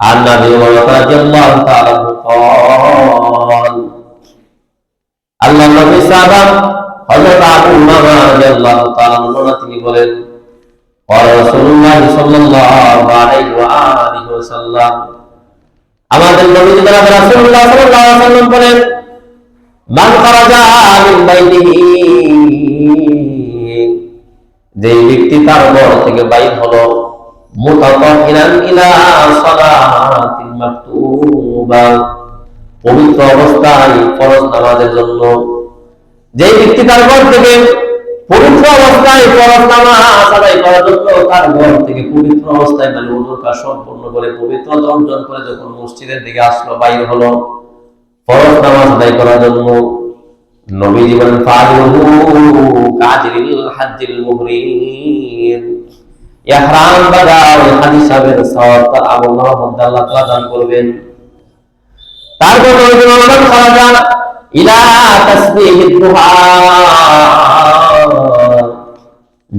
عن ابي هريره رضي الله تعالى عنه قال আল্লাহ নবী সাহাবা হযরত আবু উমামা রাদিয়াল্লাহু তাআলা আনহু তিনি বলেন قال رسول الله صلى الله عليه واله وسلم আমাদের নবী জনাব রাসূলুল্লাহ সাল্লাল্লাহু আলাইহি ওয়াসাল্লাম বলেন মান খারাজা মিন বাইতিহি যে ব্যক্তি তার ঘর থেকে বাইর হলো মুতাতাহিরান ইলা সালাতিল মাকতুবা পবিত্র অবস্থায় ফরজ নামাজের জন্য যে ব্যক্তি তার ঘর থেকে পবিত্র অবস্থায় ফরজ নামাজ আদায় করার জন্য তার ঘর থেকে পবিত্র অবস্থায় মানে ওযুর কাজ সম্পূর্ণ করে পবিত্রতা অর্জন করে যখন মসজিদের দিকে আসলো বাইর হলো ফরজ নামাজ আদায় করার জন্য নবীজি বলেন ফাদুহু কাজরিল হাজ্জিল মুহরিম ইহরাম বাদা ওই হাজী সাহেবের সওয়াব তার আমলনামার মধ্যে আল্লাহ তাআলা দান করবেন। তারপর নবীজি বলেন খারাজা ইলা তাসবিহিদ দুহা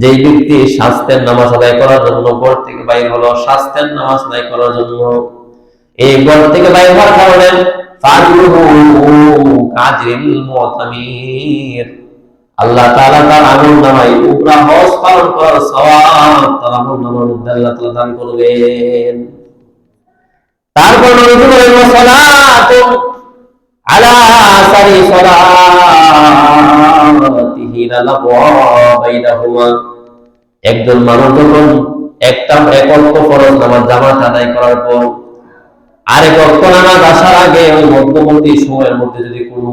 যে ব্যক্তি শাস্তের নামাজ আদায় করার জন্য ঘর থেকে বাইর হলো শাস্তের নামাজ আদায় করার জন্য এই ঘর থেকে বাইর হওয়ার কারণে আল্লাহ তাআলা তার আমলনামায় উমরা হজ পালন করার সওয়াব তার আমলনামার মধ্যে আল্লাহ তাআলা দান করবেন। তারপর নবী বলেন সালাতু আলা সারি সালাতিহি লা বাইনাহুমা একজন মানুষ যখন একটা ওয়াক্ত ফরজ নামাজ জামাত আদায় করার পর আরেক ওয়াক্ত নামাজ আসার আগে ওই মধ্যবর্তী সময়ের মধ্যে যদি কোনো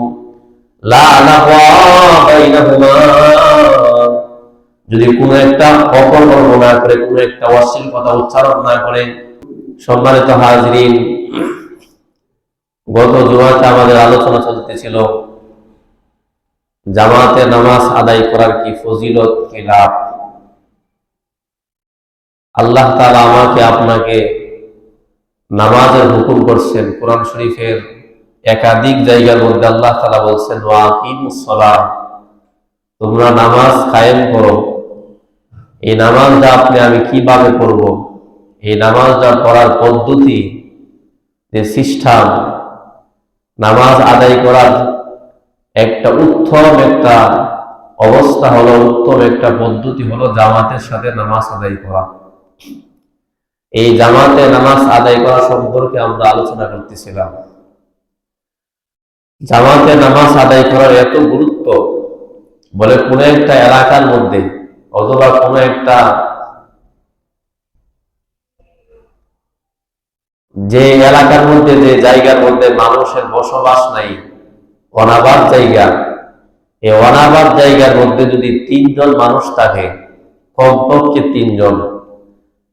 যদি কোনো একটা অপকর্ম না করে কোনো একটা অশ্লীল কথা উচ্চারণ না করে। সম্মানিত হাজরিন, গত জুমাতে আমাদের আলোচনা চলতেছিল জামাতে নামাজ আদায় করার কি ফজিলত কি লাভ। আল্লাহ তাআলা আমাকে আপনাকে নামাজের হুকুম করছেন। কোরআন শরীফের একাধিক জায়গার মধ্যে আল্লাহ তাআলা বলছেন ওয়াকিমুস সালাহ, তোমরা নামাজ কায়েম করো। এই নামাজটা আমি কিভাবে করব, এই নামাজটা পড়ার পদ্ধতি যে সিস্টেম, নামাজ আদায় করার একটা উত্তম একটা অবস্থা হলো, উত্তম একটা পদ্ধতি হলো জামাতের সাথে নামাজ আদায় করা। এই জামাতে নামাজ আদায় করা সম্পর্কে আমরা আলোচনা করতেছিলাম। জামাতে নামাজ আদায় করার এত গুরুত্ব, বলে কোন একটা এলাকার মধ্যে অথবা কোন একটা যে এলাকার মধ্যে যে জায়গার মধ্যে মানুষের বসবাস নাই, অনাবাদ জায়গা, এই অনাবাদ জায়গার মধ্যে যদি 3 জন মানুষ থাকে, কমপক্ষে 3 জন,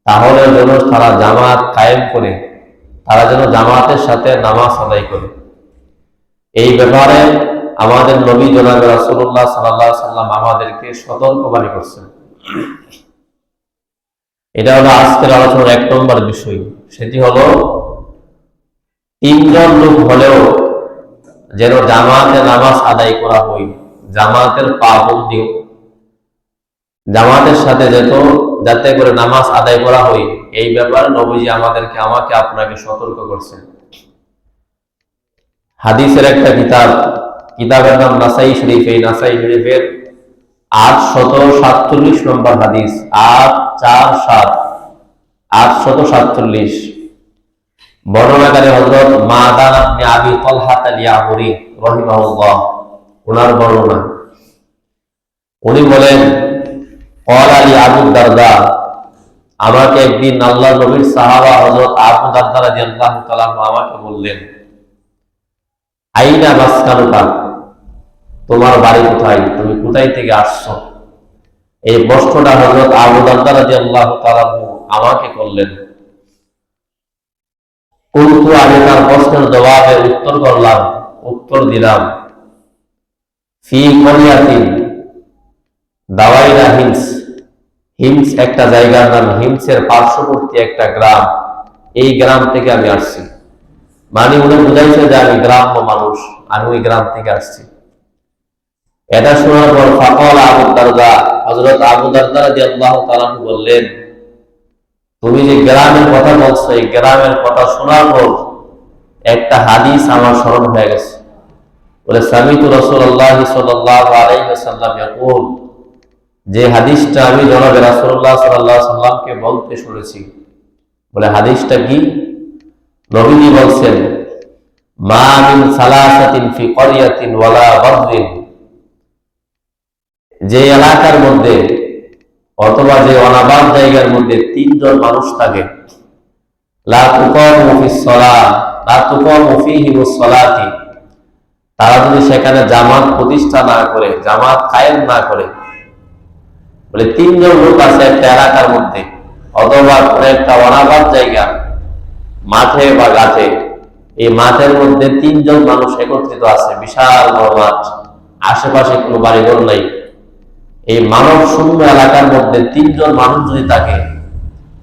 তাহলে যেন তারা জামাত কায়েম করে, তারা যেন জামাতের সাথে নামাজ আদায় করে। এই ব্যাপারে আমাদের নবী জনাব রাসূলুল্লাহ সাল্লাল্লাহু আলাইহি সাল্লাম আমাদেরকে সতর্কবাণী করছেন। এটা হলো আজকের আলোচনার 1 নম্বর বিষয়। সেটি হলো 3 জন লোক হলেও যেন জামাতে নামাজ আদায় করা হয়, জামাতের পাবন্দি, জামাতের সাথে যাতে করে নামাজ আদায় করা হয়, এই ব্যাপারে নবীজি আমাকে আপনাকে সতর্ক করছেন। হাদিসের একটা কিতাবের নাম নাসাই শরীফ। এই নাসাই শরীফের 847 নম্বর হাদিস, 847 বর্ণনাকারী হযরত মাদান ইবনে আবি তালহা আল-ইয়াহুরি রাহিমাহুল্লাহ, ওনার বর্ণনা। উনি বলেন ক্বাল আলী আবু দারদা, আমাকে একদিন আল্লাহর নবীর সাহাবা হযরত আবু দারদা রাদিয়াল্লাহু তাআলা আমাকে বললেন আইনা মাসকানুকা, তোমার বাড়ি কোথায়, তুমি কোথায় থেকে আসছো। এই প্রশ্নটা হযরত আবু দারদা রাদিয়াল্লাহু তাআলা আমাকে করলেন। কুনতু, আমি তার প্রশ্নের জবাবে উত্তর দিলাম ফি করিয়াতিন দাওয়াইনা হিমস, হিমস একটা জায়গার নাম, হিমসের পার্শ্ববর্তী একটা গ্রাম, এই গ্রাম থেকে আমি আসছি। মানে উনি বুঝাইছে যে আমি গ্রাম্য মানুষ, আমি ওই গ্রাম থেকে আসছি। এটা শোনার পর ফাকাল আবু দারদা, হযরত আবু দারদা রাদিয়াল্লাহু তাআলা বললেন তুমি যে গ্রামের কথা বলছো, এই গ্রামের কথা শোনার পর একটা হাদিস আমার স্মরণ হয়ে গেছে। বলে সামিতু রাসূলুল্লাহ সাল্লাল্লাহু আলাইহি ওয়াসাল্লাম ইয়াকুল, যে হাদিসটা আমি জনাবে রাসূলুল্লাহ সাল্লাল্লাহু আলাইহি ওয়াসাল্লামকে বলতে শুনেছি। বলে হাদিসটা কি? নবীজি বলছেন, মা মিন সালাসাতিন ফি ক্বরিয়াতিন ওয়ালা বাদরিন, যে এলাকার মধ্যে অথবা যে অনাবাদ জায়গার মধ্যে তিনজন মানুষ থাকে, লা তুকামু ফিস সালাহ লা তুকামু ফীহিমুস সালাতি, তারা যদি সেখানে জামাত প্রতিষ্ঠা না করে, জামাত কায়েম না করে। বলে তিনজন লোক আছে একটা এলাকার মধ্যে অথবা কোন একটা অনাবাদ জায়গা, মাঠে বা ঘাটে, এই মাঠের মধ্যে তিনজন মানুষ একত্রিত আছে, বিশাল বড় মাঠ, আশেপাশে কোনো বাড়িঘর নাই। এই মানব শূন্য এলাকার মধ্যে তিনজন মানুষ যদি থাকে,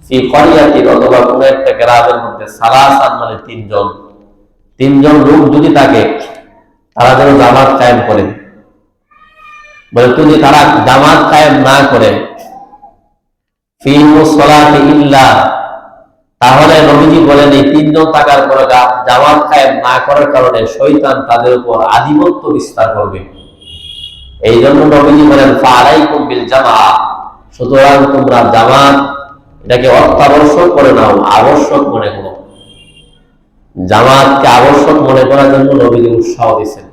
ফি ক্বরিয়াতিন অথবা কোন একটা গ্রামের মধ্যে, সালাসান মানে তিনজন লোক যদি থাকে, তারা যেন জামাত কায়েম করে। বলে যদি তারা জামাত কায়েম না করে, ফীহিমুস সালাতি ইল্লা, তাহলে নবীজি বলেন এই তিনজন থাকার পরে জামাত কায়েম না করার কারণে শয়তান তাদের উপর আধিপত্য বিস্তার করবে। এই জন্য নবীজি বলেন ফালাইকুম বিল জামাআ, সুতরাং তোমরা জামাত এটাকে অত্যাবশ্যক করে নাও, আবশ্যক মনে করো। জামাতকে আবশ্যক মনে করার জন্য নবীজি উৎসাহ দিয়েছেন।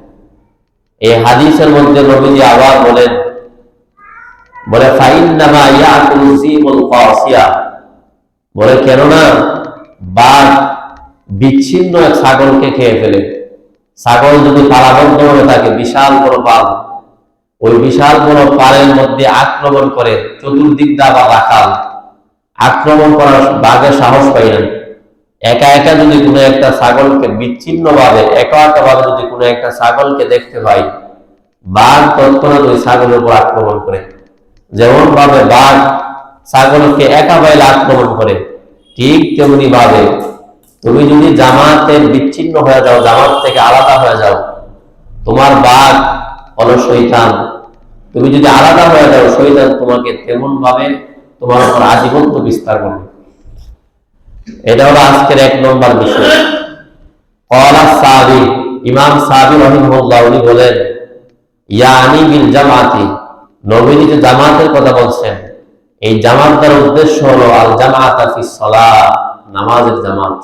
এই হাদিসের মধ্যে নবীজি আবার বলেন, বলে ফাইন্নামা ইয়াকুলু যিবুল কাসিয়া, বলে কেননা বাঘ বিচ্ছিন্ন এক ছাগলকে খেয়ে ফেলে। ছাগল যদি পালাবদ্ধ হয়ে থাকে, বিশাল বড় পাল, ওই বিশাল বড় পালের মধ্যে আক্রমণ করে, চতুর্দিক দা বা রাখাল আক্রমণ করার বাঘের সাহস পাই না। একা একা যদি কোনো একটা ছাগলকে বিচ্ছিন্ন ভাবে, একা ভাবে যদি কোনো একটা ছাগলকে দেখতে পাই, বাঘ তৎক্ষণাৎ ওই ছাগলের উপর আক্রমণ করে। যেমন ভাবে বাঘ ছাগলকে একা বাইলে আক্রমণ করে, ঠিক তেমনি ভাবে তুমি যদি জামাতের বিচ্ছিন্ন হয়ে যাও, জামাত থেকে আলাদা হয়ে যাও, তোমার বাঘ হলো শয়তান, তুমি যদি আলাদা হয়ে যাও, শয়তান তোমাকে তেমন ভাবে তোমার উপর আধিপত্য বিস্তার করবে। এটা হলো আজকের এক নম্বর বিষয়। ক্বালা সাবি, ইমাম সাবি রাহিমাহুল্লাহ উনি বলেন, ইয়ানি বিল জামাতি, নবীজি যে জামাতের কথা বলছেন, এই জামাত দ্বারা উদ্দেশ্য হলো আল জামাআতা ফিস সালাহ, নামাজের জামাত।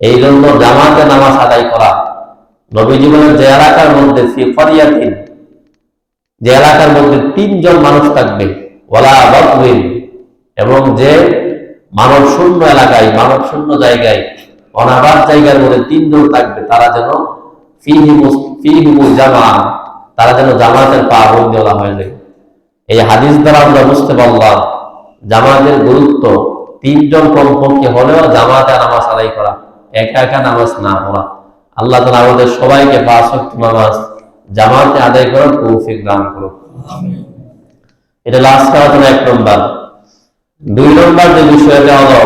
এই জন্য জামাতে নামাজ আদায় করা। নবীজি বলেন যে এলাকার মধ্যে ফি ক্বরিয়াতিন, যে এলাকার মধ্যে তিনজন মানুষ থাকবে, ওয়ালা বাদরিন, এবং যে মানব শূন্য এলাকায়, মানব শূন্য জায়গায়, অনাবাদ জায়গার মধ্যে তিনজন থাকবে, তারা যেন ফীহিমুল জামাআ, তারা যেন জামাতের পাবন্দওয়ালা হয়ে যায়। এই হাদিস দ্বারা আমরা বুঝতে পারলাম জামাতের গুরুত্ব। তিনজন কমপক্ষে হলেও জামাতে নামাজ আদায় করা, একা একা নামাজ না পড়া। আল্লাহ তাআলা আমাদের সবাইকে 5 ওয়াক্ত নামাজ জামাতে আদায় করার তৌফিক দান করুন। এটা লাস্ট করার জন্য 1 নম্বর। 2 নম্বর যে বিষয়টা হলো,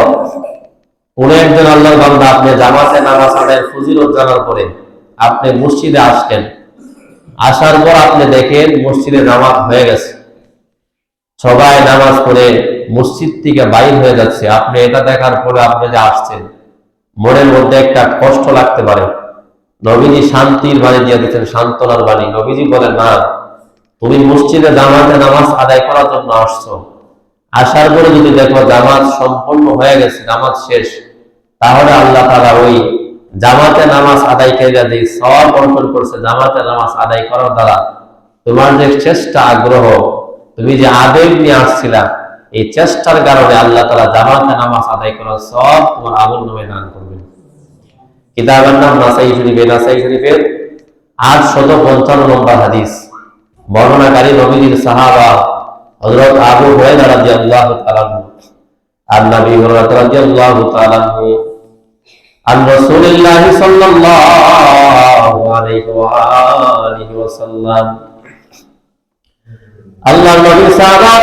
কোন একজন আল্লাহর বান্দা আপনি জামাতে নামাজ আদায়ের ফজিলত জানার পরে আপনি মসজিদে আসলেন, আসার পর আপনি দেখেন মসজিদে নামাজ হয়ে গেছে, সবাই নামাজ পড়ে মসজিদ থেকে বাইর হয়ে যাচ্ছে। আপনি এটা দেখার পরে আপনি যে আসছেন, মনের মধ্যে একটা কষ্ট লাগতে পারে। নবীজি শান্তির বাণী দিয়ে দিচ্ছেন, সান্ত্বনার বাণী। নবীজি বলেন, না, তুমি মসজিদে জামাতে নামাজ আদায় করার জন্য আসছো, আসার পরে যদি দেখো জামাত সম্পন্ন হয়ে গেছে, জামাত শেষ, তাহলে আল্লাহ তাআলা ওই জামাতে নামাজ আদায়কারীরা যে সওয়াব অর্জন করছে জামাতে নামাজ আদায় করার দ্বারা, তোমার যে চেষ্টা, আগ্রহ, তুমি যে আবেগ নিয়ে আসছিলা, এই চেষ্টার কারণে আল্লাহ তাআলা জামাতে নামাজ আদায় করার সওয়াব তোমার আমলনামায় দান করবেন। কিতাবের নাম নাসাই শরীফে, নাসাই শরীফের 855 নম্বর হাদিস। বর্ণনাকারী নবীর সাহাবা হযরত আবু হুরায়রা রাদিয়াল্লাহু তাআলা আনহু, আর নবী হুরায়রা রাদিয়াল্লাহু তাআলা আনহু আন রাসূলিল্লাহ সাল্লাল্লাহু আলাইহি ওয়া আলিহি ওয়াসাল্লাম, আল্লাহর নবী সাহাবা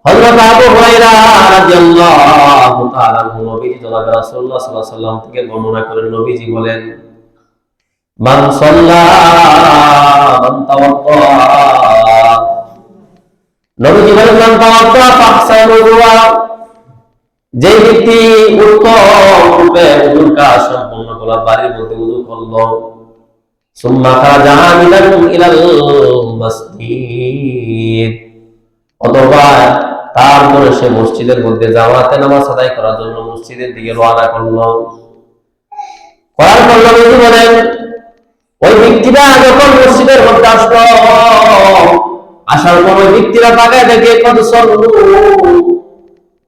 হযরত আবু হুরায়রা রাদিয়াল্লাহু তাআলা আনহু নবী জনাব রাসূলুল্লাহ সাল্লাল্লাহু আলাইহি ওয়াসাল্লাম থেকে বর্ণনা করেন, নবীজি বলেন, মান সাল্লা মান তাওয়াদ্দা, নবীজি বলেন, মান তাওয়াদ্দা ফাহসানুল ওয়া, যে ব্যক্তি উত্তম রূপে ওযুর কাজ সম্পন্ন করল, বাড়ির মধ্যে ওযু করলো, সুম্মা খারাজা আমিলান ইলাল মাসজিদ, অথবা তারপরে সে মসজিদের মধ্যে জামাতে নামাজ আদায় করার জন্য মসজিদের দিকে রওনা করলো। করার পর নবীজি বলেন, ওই ব্যক্তিরা যখন মসজিদের মধ্যে আসলো, আসার পর ওই ব্যক্তিরা তাকায় দেখে কত সল্লু,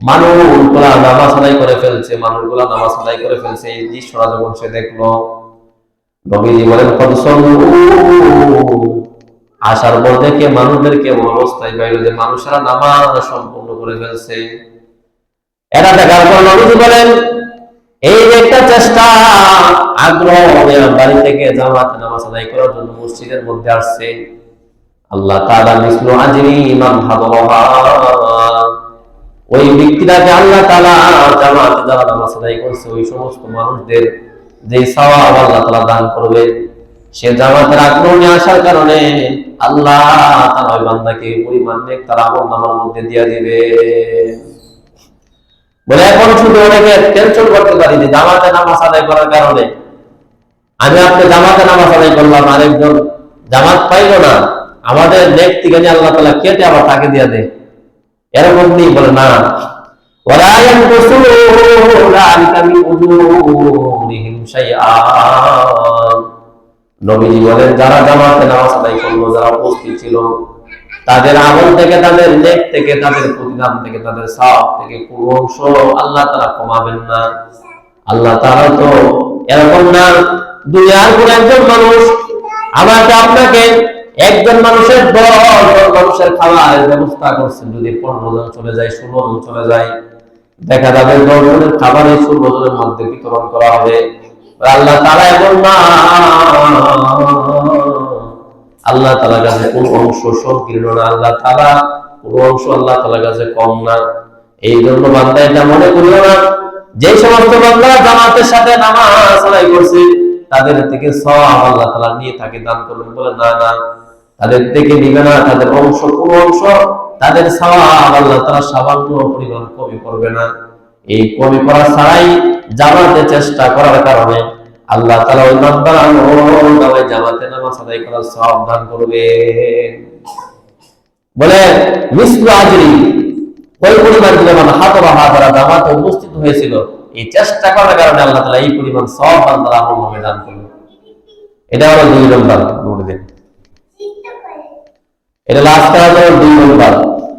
মানুষগুলা নামাজ আদায় করে ফেলছে, মানুষগুলা নামাজ আদায় করে ফেলছে। এই দৃশ্যটা যখন সে দেখলো, নবীজি বলেন কত সল্লু, আসার পর দেখে মানুষদের কেমন অবস্থায় বাইরে যে মানুষেরা নামাজ সম্পূর্ণ করে ফেলছে। এটা দেখার পর নবীজি বলেন, এই একটা চেষ্টা আগ্রহ বাড়ি থেকে জামাতে নামাজ আদায় করার জন্য মসজিদের মধ্যে আসছে, আল্লাহ তাআলা মিসলু আজরি মান হাদারাহা, ওই ব্যক্তিটাকে আল্লাহ তাআলা জামাতে যারা নামাজ আদায় করছে ওই সমস্ত মানুষদের যে সওয়াব আল্লাহ তাআলা দান করবে। সে জামাতের আগ্রহ নিয়ে আসার কারণে আল্লাহ তাআলা ওই বান্দাকে পরিমাণ নেক তার আমলনামার মধ্যে দিয়ে দিবে। বলে এখন শুধু অনেকে টেনশন করতে পারি যে জামাতে নামাজ আদায় করার কারণে আমি আপনি জামাতে নামাজ আদায় করলাম, আরেকজন জামাত পাইল না, আমাদের নেক থেকে আল্লাহ তাআলা কেটে আবার তাকে দিয়ে দেয়, এরকম নেই। বলে না, ওয়ালা ইয়ানকুসু যালিকা মিন উজুরিহিম শাইআ, নবীজি বলেন যারা জামাতে নামাজ আদায় করলো, যারা উপস্থিত ছিল, তাদের আমল থেকে, তাদের নেক থেকে, তাদের প্রতিদান থেকে, তাদের সওয়াব থেকে কোনো অংশ আল্লাহ তাআলা কমাবেন না। আল্লাহ তাআলা তো এরকম না, দুনিয়ার কোন একজন মানুষ আমাকে আপনাকে একজন মানুষের 10 মানুষের খাবারের ব্যবস্থা করছেন, যদি 15 জন চলে যায়, 16 জন চলে যায়, দেখা যাবে 10 জনের খাবারের 16 জনের মধ্যে বিতরণ করা হবে। আল্লাহ তাআলা এমন না, আল্লাহ তাআলার কাছে কোন অংশ সংকীর্ণ না, আল্লাহ তাআলা কোন অংশ আল্লাহ তাআলার কাছে কম না। এই জন্য বান্দা এটা মনে করিও না যে সমস্ত বান্দা জামাতের সাথে নামাজ আদায় করছে তাদের থেকে সওয়াব আল্লাহ তাআলা নিয়ে থাকে দান করবেন, বলে না না, তাদের থেকে নিবে না, তাদের অংশ কোন অংশ, তাদের সওয়াব আল্লাহ তাআলা সামান্য পরিমাণ কমি করবে না। এই কমি করা ছাড়াই জামাতে চেষ্টা করার কারণে আল্লাহ তাআলা ওই বান্দার আমলে জামাতে নামাজ আদায় করার সওয়াব দান করবে। বলে মিসলু আজরি, ওই পরিমাণ যেমন হাতরা যারা জামাতে উপস্থিত হয়েছিল, এই চেষ্টা করার কারণে আল্লাহ তাআলা এই পরিমাণ সওয়াব বান্দার আমলে দান করবে। এটা হলো 2 নম্বর নোট দিন, এটা লাস্ট করার জন্য 2 নম্বর।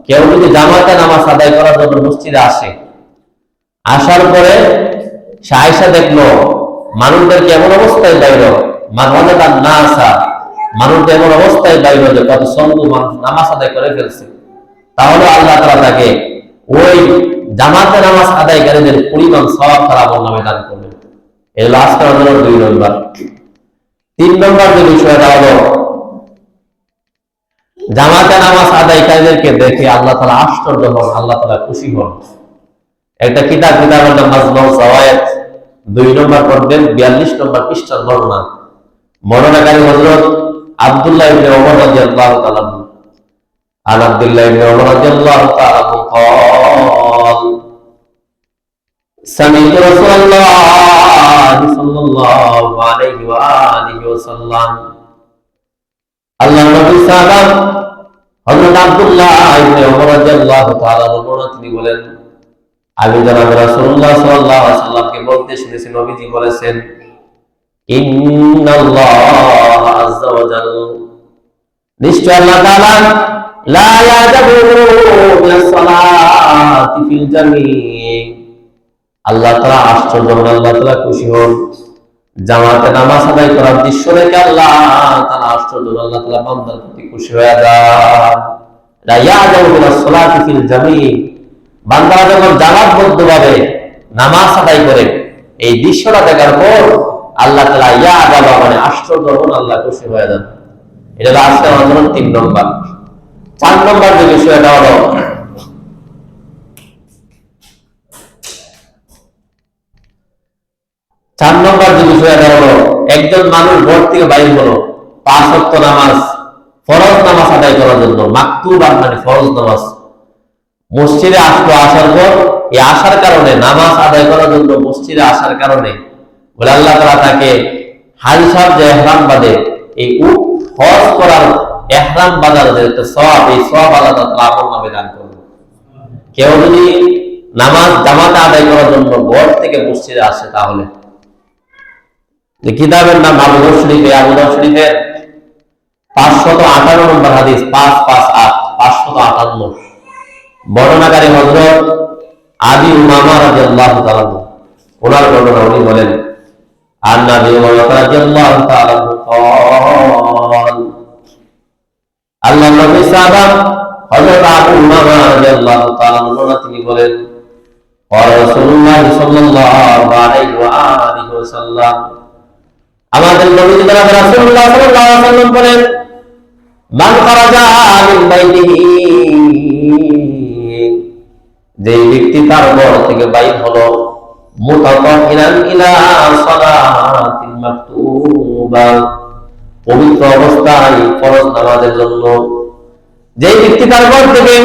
কেউ যদি জামাতে নামাজ আদায় করার জন্য মসজিদে আসে, আসার পরে সে আয়েশা দেখলো মানুষদের কেমন অবস্থায় বাইর, মানুষদের না আসা, মানুষদের এমন অবস্থায় বাইর যে কত সন্ধ্যু মানুষ নামাজ আদায় করে ফেলছে, তাহলে আল্লাহ তাআলা তাকে ওই জামাতে নামাজ আদায়কারীদের পরিমাণ সওয়াব তাআলা আমলনামায় দান করবেন। এই লাস্ট করার জন্য 2 নম্বর। 3 নম্বর যে বিষয়টা হলো জামাতে নামাজ আদায়কারীদেরকে দেখে আল্লাহ তাআলা আশ্চর্য হন, আল্লাহ তাআলা খুশি হন। একটা কিতাবের নাম মাজমুউজ যাওয়ায়েদ, 2 নম্বর পড়বেন, 42 নম্বর পৃষ্ঠার বর্ণনা। বর্ণনাকারী হযরত আব্দুল্লাহ ইবনে ওমর রাদিয়াল্লাহু তাআলা আনহু, আন আব্দুল্লাহ ইবনে ওমর রাদিয়াল্লাহু তাআলা আনহু قال سمعت رسول الله صلى الله عليه وآله وسلم, আল্লাহর নবী সাল্লাল্লাহু হযরত আব্দুল্লাহ ইবনে ওমর রাদিয়াল্লাহু তাআলা আনহু তিনি বলেন, আমি জনাব রাসূলুল্লাহ সাল্লাল্লাহু আলাইহি ওয়াসাল্লামকে বলতে শুনেছি, নবীজি বলেছেন, ইন্নাল্লাহ আযজা ওয়া জাল্লা, নিশ্চয় আল্লাহ তাআলা লা ইয়াজাবু মিনাস সালাতি ফিল জামি, আল্লাহ তাআলা আশ্চর্য হন, আল্লাহ তাআলা খুশি হন জামাতে নামাজ আদায় করার দৃশ্য দেখে আল্লাহ তাআলা আশ্চর্য হন, আল্লাহ তাআলা বান্দার প্রতি খুশি হয়ে যান। লা ইয়াজাবু মিনাস সালাতি ফিল জামি, বান্দারা যখন জামাতবদ্ধভাবে নামাজ আদায় করে এই দৃশ্যটা দেখার পর আল্লাহ তাআলা ইয়া বাবা মানে আশ্চর্য হন, আল্লাহ খুশি হয়ে যান। এটা আজকে আমাদের 3 নম্বর। 4 নম্বর যে বিষয়টা হলো একজন মানুষ ঘর থেকে বাইর হলো 5 ওয়াক্ত নামাজ, ফরজ নামাজ আদায় করার জন্য, মাকতুবা মানে ফরজ নামাজ, মসজিদে আসলো, আসার পর এই আসার কারণে নামাজ আদায় করার জন্য মসজিদে আসার কারণে বলে আল্লাহ তাআলা তাকে হাজি সাহেব যে ইহরাম বাঁধে, এই হজ করার ইহরাম বাঁধার যে সওয়াব, এই সওয়াব আল্লাহ তাআলা আমলনামে দান করবে। কেউ যদি নামাজ জামাতে আদায় করার জন্য ঘর থেকে মসজিদে আসে, তাহলে যে কিতাবের নাম আবু দাউদ শরীফে, আবু দাউদ শরীফের 558 নম্বর হাদিস, 558 558 বর্ণনাকারী হযরত আবি উমামা রাদিয়াল্লাহু তাআলা ওনার বর্ণনা, উনি বলেন আন্না আবি উমামা রাদিয়াল্লাহু তাআলা قال আল্লাহ নবী সাহাবা হযরত আবু উমামা রাদিয়াল্লাহু তাআলা তিনি বলেন قال রাসূলুল্লাহ সাল্লাল্লাহু আলাইহি ওয়া আলিহি ওয়াসাল্লাম, আমাদের নবী জনাব রাসূলুল্লাহ সাল্লাল্লাহু আলাইহি ওয়াসাল্লাম বলেন মান খারাজা মিন বাইতিহি, যে ব্যক্তি তার ঘর থেকে বাইর হলো মুতাতাহিরান ইলা সালাতিল মাকতুবা, পবিত্র অবস্থায় ফরজ নামাজের জন্য, যে ব্যক্তি তার ঘর থেকে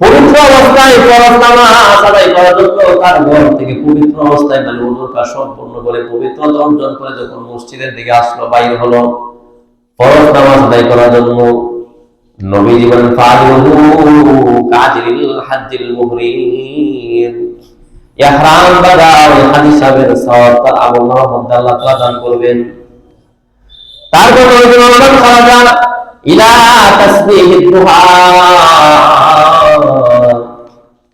পবিত্র অবস্থায় ফরজ নামাজ আদায় করার জন্য তার ঘর থেকে পবিত্র অবস্থায় মানে ওযুর কাজ সম্পূর্ণ করে পবিত্রতা অর্জন করে যখন মসজিদের দিকে আসলো, বাইর হলো ফরজ নামাজ আদায় করার জন্য, নবীজি বলেন ফাযুহু কাজরিল হাজ্জিল মুহরিম, ইহরাম বাঁধা ওই হাজী সাহেবের সওয়াব তার আমলনামার মধ্যে আল্লাহ তাআলা দান করবেন। তারপর নবীজি বলেন খারাজা ইলা তাসবিহিদ দুহা,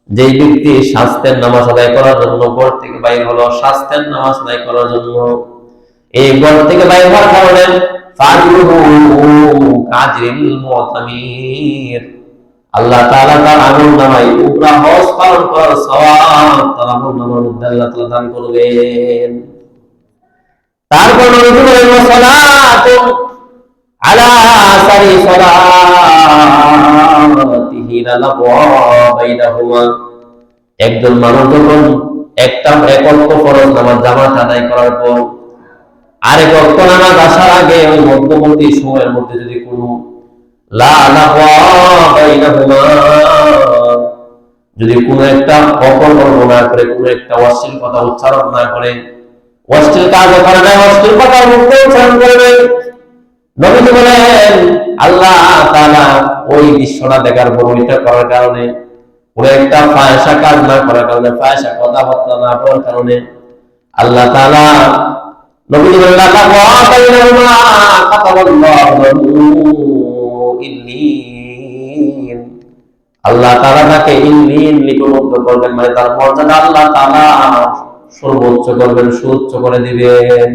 যে ব্যক্তি শাস্তের নামাজ আদায় করার জন্য ঘর থেকে বাইর হলো, শাস্তের নামাজ আদায় করার জন্য, এই ঘর থেকে বাইর হওয়ার কারণে ফাযুহু কাজরিল মুতামির, আল্লাহ তাআলা তার আমলনামায় উমরা হজ পালন করার সওয়াব তার আমলনামার মধ্যে আল্লাহ তাআলা দান করবেন। তারপর নবী বলেন সালাতু আলা সারি সালাতিহি লালওয়া বাইনাহুমা, একজন মানুষ যখন একটা একত্র ফরজ নামাজ জামাত আদায় করার পর আরেক ওয়াক্ত নামাজ আসার আগে ওই মধ্যবর্তী সময়ের মধ্যে যদি কোনো যদি কোন একটা অপকর্ম না করে, কোন একটা অশ্লীল কথা উচ্চারণ না করে, অশ্লীল কাজ করে না, অশ্লীল কথা মুখে উচ্চারণ করবে, নবীজি বলেন আল্লাহ তাআলা ওই দৃশ্যটা দেখার পর ওইটা করার কারণে, কোন একটা ফাহিশা কাজ না করার কারণে, ফাহিশা কথাবার্তা না করার কারণে আল্লাহ তাআলা নবীজি বলেন আল্লাহ বাইনাহুমা কাতাবাল্লাহু ইল্লিন, আল্লাহ তাআলা তাকে ইল্লিন লিপিবদ্ধ করবেন, মানে তার মর্যাদা আল্লাহ তাআলা সর্বোচ্চ করবেন, সুউচ্চ করে দিবেন।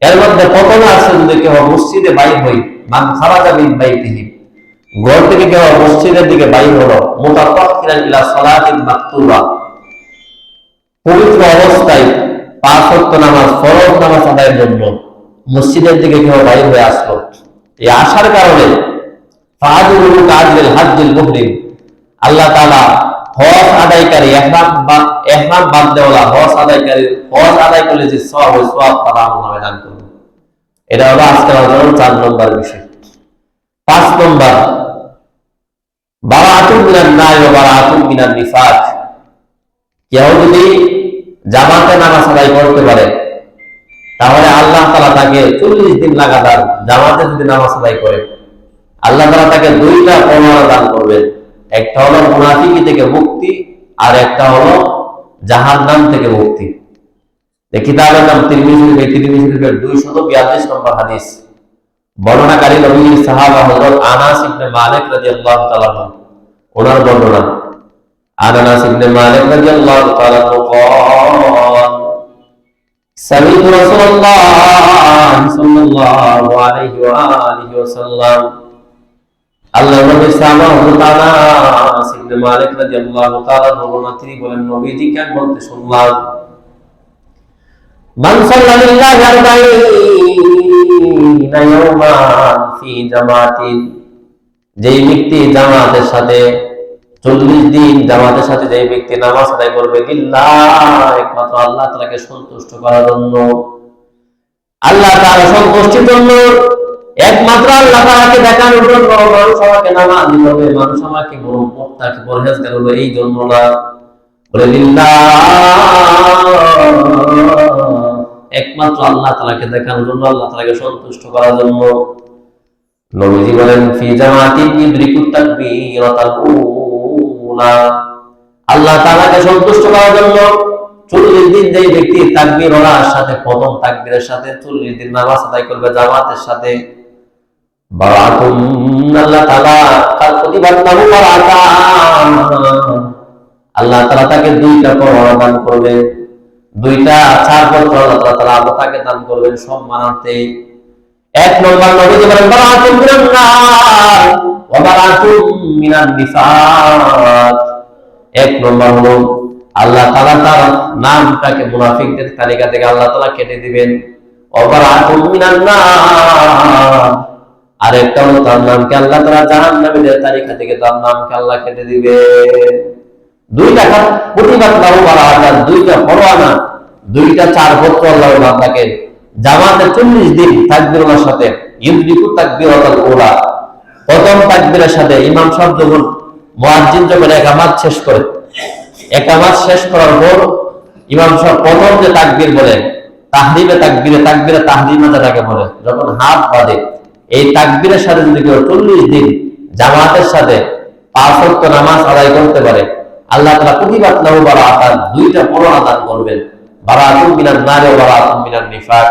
এর মধ্যে প্রথমে আছে যদি কেউ মসজিদে বাইর হই, মান খারাজা মিন বাইতিহি, ঘর থেকে কেউ মসজিদের দিকে বাইর হলো মুতাতাহিরান ইলা সালাতিল মাকতুবা, পবিত্র অবস্থায় 5 ওয়াক্ত নামাজ ফরজ নামাজ আদায়ের জন্য মসজিদের দিকে কেউ বাইর হয়ে আসলো, এই আসার কারণে ফাযুহু কাজরিল হাজ্জিল মুহরিম, আল্লাহ তাআলা হজ আদায়কারী ইহরাম বাঁধনেওয়ালা হজ আদায়কারী, হজ আদায় করলে যে সওয়াব, ওই সওয়াব তাআলা আমলনামায় দান করবে। এটা হলো আজকের আলোচনার 4 নম্বর বিষয়। 5 নম্বর বারাআতুন মিনান নার ওয়া বারাআতুন মিনান নিফাক, কেউ যদি জামাতে নামাজ আদায় করতে পারে তাহলে আল্লাহ তাআলা তাকে 40 দিন লাগাতার জামাতে যদি নামাজ আদায় করে আল্লাহ তাআলা তাকে 2টা পরোয়ানা দান করবেন, একটা হলো মুনাফিকি থেকে মুক্তি, আর একটা হলো জাহান্নাম থেকে মুক্তি। এই কিতাবের নাম তিরমিজি শরীফের 242 নম্বর হাদিস, বর্ণনাকারী নবীর সাহাবা হযরত আনাস ইবনে মালিক রাদিয়াল্লাহু তাআলা ওনার বর্ণনা। আনাস ইবনে মালিক রাদিয়াল্লাহু তাআলা قال سمعت رسول الله صلى الله عليه وآله وسلم, আল্লাহর নবী সাহাবা হযরত আনাস ইবনে মালিক রাদিয়াল্লাহু তাআলা বর্ণনা, তিনি বলেন নবীজি কেন বলতে শুনলাম মান সাল্লা লিল্লাহি আরবাঈনা ইয়াওমান ফি জামাতিন, যেই ব্যক্তি জামাতের সাথে 40 দিন জামাতের সাথে যে ব্যক্তি নামাজ আদায় করবে লিল্লাহ, একমাত্র আল্লাহ তাআলাকে সন্তুষ্ট করার জন্য, আল্লাহ তাআলা সন্তুষ্টির জন্য, একমাত্র আল্লাহ তাআলাকে দেখানোর জন্য মানুষ আমাকে নামাজ পড়বে, মানুষ আমাকে বড় মুত্তাকি পরহেজগার হবে, এই জন্য না। বলে একমাত্র আল্লাহ তাআলাকে দেখানোর জন্য, আল্লাহ তাআলাকে সন্তুষ্ট করার জন্য। নবীজি বলেন ফি জামাতিন ইদরিকুত তাকবীরাতাল উলা, আল্লাহ তাআলাকে সন্তুষ্ট করার জন্য 40 দিন যে ব্যক্তি তাকবীর ওলার সাথে, প্রথম তাকবীরের সাথে 40 দিন নামাজ আদায় করবে জামাতের সাথে, বারাতুম, আল্লাহ তাআলা তার প্রতিবাদ লাভ বারাকাত, আল্লাহ তাআলা তাকে দুইটা পরোয়া দান করবেন, দুইটা ছাড়পত্র আল্লাহ তাআলা তাকে দান করবেন সম্মানার্থে। এক নম্বর নবীজি বলেন বারাতুম মিনান নার ওয়া বারাতুম মিনান নিফাক। এক নম্বর হলো আল্লাহ তাআলা তার নামটাকে মুনাফিকদের তালিকা থেকে আল্লাহ তাআলা কেটে দিবেন, ওয়া বারাতুম মিনান নার, আর একটা হলো তার নামকে আল্লাহ তাআলা জাহান্নামীদের তালিকা থেকে তার নামকে আল্লাহ কেটে দিবেন। দুইটা প্রতিবাদ লাভ বারাকাত, দুইটা পরোয়ানা, দুইটা ছাড়পত্র আল্লাহ আপনাকে জামাতে 40 দিন তাকবীরের সাথে, ইদরিকুত তাকবীরাতাল উলা, প্রথম তাকবীরের সাথে ইমাম সাহেব যখন মুয়াজ্জিন যখন ইকামত শেষ করে, ইকামত শেষ করার পর ইমাম সাহেব প্রথম যে তাকবীর বলেন, তাহরিমে তাকবীরে তাহরিমা যেটাকে বলে, যখন হাত বাঁধে, এই তাকবীরের সাথে যদি কেউ 40 দিন জামাতের সাথে 5 ওয়াক্ত নামাজ আদায় করতে পারে, আল্লাহ তাআলা প্রতিবাদ লাভ বারাকাত, দুইটা পরোয়া দান করবেন, বারাতুম মিনান নার ওয়া বারাতুম মিনান নিফাক,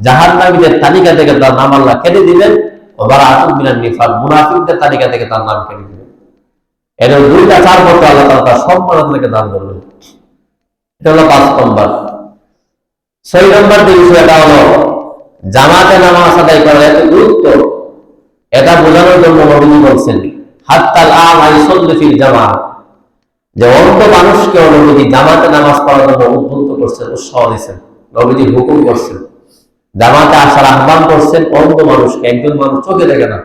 জাহান্নামীদের তালিকা থেকে তার নাম আল্লাহ কেটে দিবেন, ওয়া বারাতুম মিনান নিফাক, মুনাফিকদের তালিকা থেকে তার নাম কেটে দিবেন। এর দুইটা ছাড়পত্র আল্লাহ তাআলা তার সম্মান থেকে দান করবেন। এটা হলো 5 নম্বর। 6 নম্বর যে বিষয়টা হলো জামাতে নামাজ আদায় করা এত গুরুত্ব, এটা বোঝানোর জন্য নবীজি বলছেন হাত্তাল আমা ইউসাল্লি ফিল জামাআহ, যে অন্ধ মানুষকে নবীজি জামাতে নামাজ পড়ার জন্য উদ্বুদ্ধ করছেন, উৎসাহ দিচ্ছেন, নবীজি হুকুম করছেন, জামাতে আসার আহ্বান করছেন অন্ধ মানুষকে। একজন মানুষ চোখে দেখে না,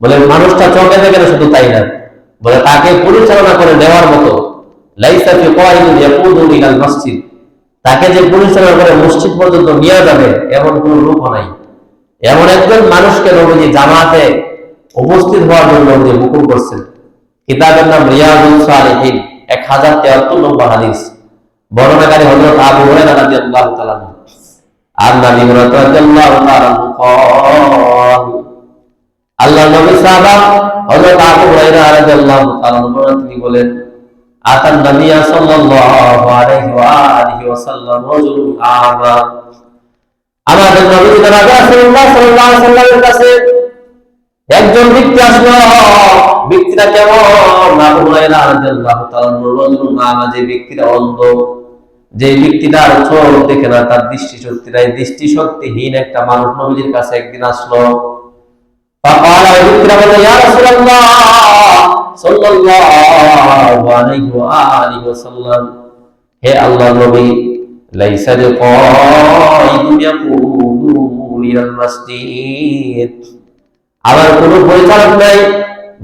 বলে মানুষটা চোখে দেখে না, শুধু তাই না, বলে তাকে পরিচালনা করে নেওয়ার মতো, লাইসা ফি কায়িদুন ইয়াকুদু ইলাল মসজিদ, তাকে যে পরিচালনা করে মসজিদ পর্যন্ত নিয়ে যাবে এমন কোন লোক নাই। এমন একজন মানুষকে নবীজি জামাতে উপস্থিত হওয়ার জন্য নবীজি হুকুম করছেন। কিতাবের নাম রিয়াদুস সালিহিন, 1073 নম্বর হাদিস। বর্ণনাকারী হযরত আবু হুরায়রা রাদিয়াল্লাহু তাআলা আনহু, আর নবী রাদিয়াল্লাহু তাআলা আনহু আল্লাহ নবী সাহাবা হযরত আবু হুরায়রা রাদিয়াল্লাহু তাআলা আনহু তিনি বলেন আতান নবী সাল্লাল্লাহু আলাইহি ওয়া আলিহি ওয়াসাল্লাম রাজুলুন আমা, আমাদের নবী রাসূলুল্লাহ সাল্লাল্লাহু আলাইহি ওয়াসাল্লামের কাছে একজন ব্যক্তি আসলো। ব্যক্তিটা কেমন? আবু হুরায়রা রাদিয়াল্লাহু তাআলা আনহু রাজুলুন আমা, যে ব্যক্তিটা অন্ধ, যে ব্যক্তিটার চোখ দেখে না, তার দৃষ্টিশক্তি নাই, দৃষ্টিশক্তিহীন একটা মানুষ নবীজির কাছে একদিন আসলো। فقال ব্যক্তিরা বলে ইয়া রাসূলুল্লাহ সাল্লাল্লাহু আলাইহি ওয়া আলিহি ওয়াসাল্লাম, হে আল্লাহর নবী, লাইসা বিকাইদুন ইয়াকুদু ইলাল মাসজিদ, আমার কোনো পরিচালক নাই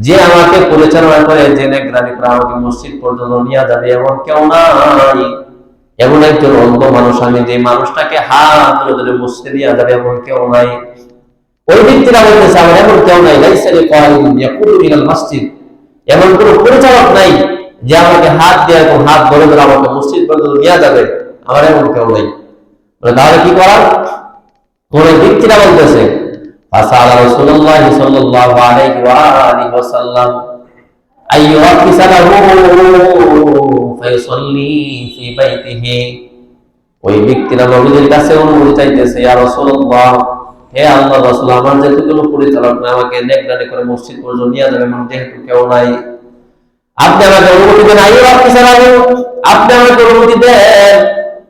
যে আমাকে পরিচালনা করে, যে নেকড়ানি করে আমাকে মসজিদ পর্যন্ত নিয়ে যাবে, এমন কেউ নাই। এমন একজন অন্ধ মানুষ আমি, যে মানুষটাকে হাত ধরে ধরে মসজিদে নিয়ে যাবে, এমন কেউ নাই। ওই ব্যক্তিরা বলতেছে আমার এমন কেউ নাই, লাইসা বিকাইদুন ইয়াকুদু ইলাল মাসজিদ, এমন কোনো পরিচালক নাই যে আমাকে হাত দিয়ে এবং হাত ধরে ধরে আমাকে মসজিদ পর্যন্ত নিয়ে যাবে, আমার এমন কেউ নাই। তাহলে কি করার? কোন ব্যক্তিরা বলতেছে ফাসালা রাসূলুল্লাহ সাল্লাল্লাহু আলাইহি ওয়া আলিহি ওয়াসাল্লাম আইয়ুহাফিসা লাহু ফায়ুসাল্লি ফি বাইতিহি, ওই ব্যক্তিরা নবীর কাছে অনুমতি চাইতেছে, ইয়া রাসূলুল্লাহ, হে আল্লাহর রাসূল, আমার যেহেতু কোনো পরিচালক না, আমাকে নেকড়ানি করে মসজিদ পর্যন্ত নিয়ে যাবে, মানে যেহেতু কেউ নাই, আপনি আমাকে অনুমতি দেন, আইয়ুহাফিসা লাহু, আপনি আমাকে অনুমতি দেন,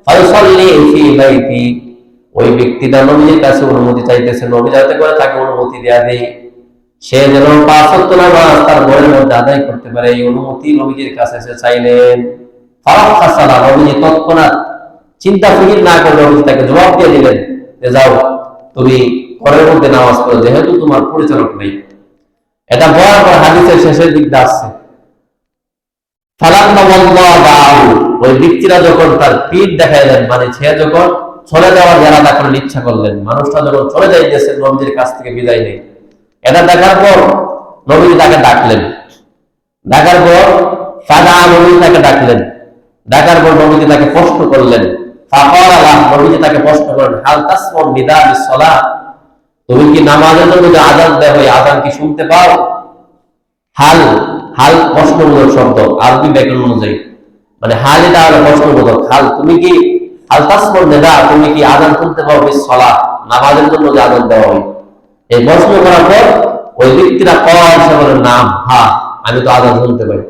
ফায়ুসাল্লি ফি বাইতি, ওই ব্যক্তিটা নবীর কাছে অনুমতি চাইতেছে, নবী যাতে করে তাকে অনুমতি দেয়া দেয়, সে যেন 5 ওয়াক্ত নামাজ তার ঘরের মধ্যে আদায় করতে পারে, এই অনুমতি নবীর কাছে সে চাইলেন। ফারাফাসালা, নবী তৎক্ষণাৎ চিন্তা ফিকির না করে নবী তাকে জবাব দিয়ে দিলেন যে যাও, তুমি ঘরের মধ্যে নামাজ পড়ো, যেহেতু তোমার পরিচালক নেই। এটা বলার পর হাদিসের শেষের দিকটা আসছে, ফালাম্মা ওয়াল্লাহু, ওই ব্যক্তিরা যখন তার পিঠ দেখাইলেন, মানে সে যখন চলে যাওয়ার ইরাদা করেন, ইচ্ছা করলেন। মানুষটা যখন চলে যাইতেছেন নবীজির কাছ থেকে বিদায় নেই, এটা দেখার পর নবীজি তাকে ডাকলেন। ডাকার পর নবীজি তাকে ডাকলেন। ডাকার পর নবীজি তাকে প্রশ্ন করলেন। নবীজি তাকে প্রশ্ন করেন, হাল তাসমুন নিদা বিস-সালাহ, তুমি কি নামাজের জন্য যে আযান দেয় ওই আযান কি শুনতে পাও? হাল, হাল প্রশ্নবোধক শব্দ আরবি ব্যাকরণ অনুযায়ী, মানে হাল এটা হলো প্রশ্নবোধক। হাল তুমি কি, হাল তাসমুন নিদা, তুমি কি আযান শুনতে পাও বিস-সালাহ, নামাজের জন্য যে আযান দেওয়া হয়। এই প্রশ্ন করার পর ওই ব্যক্তিরা সে বলেন, নাম, হ্যাঁ আমি তো আযান শুনতে পাই।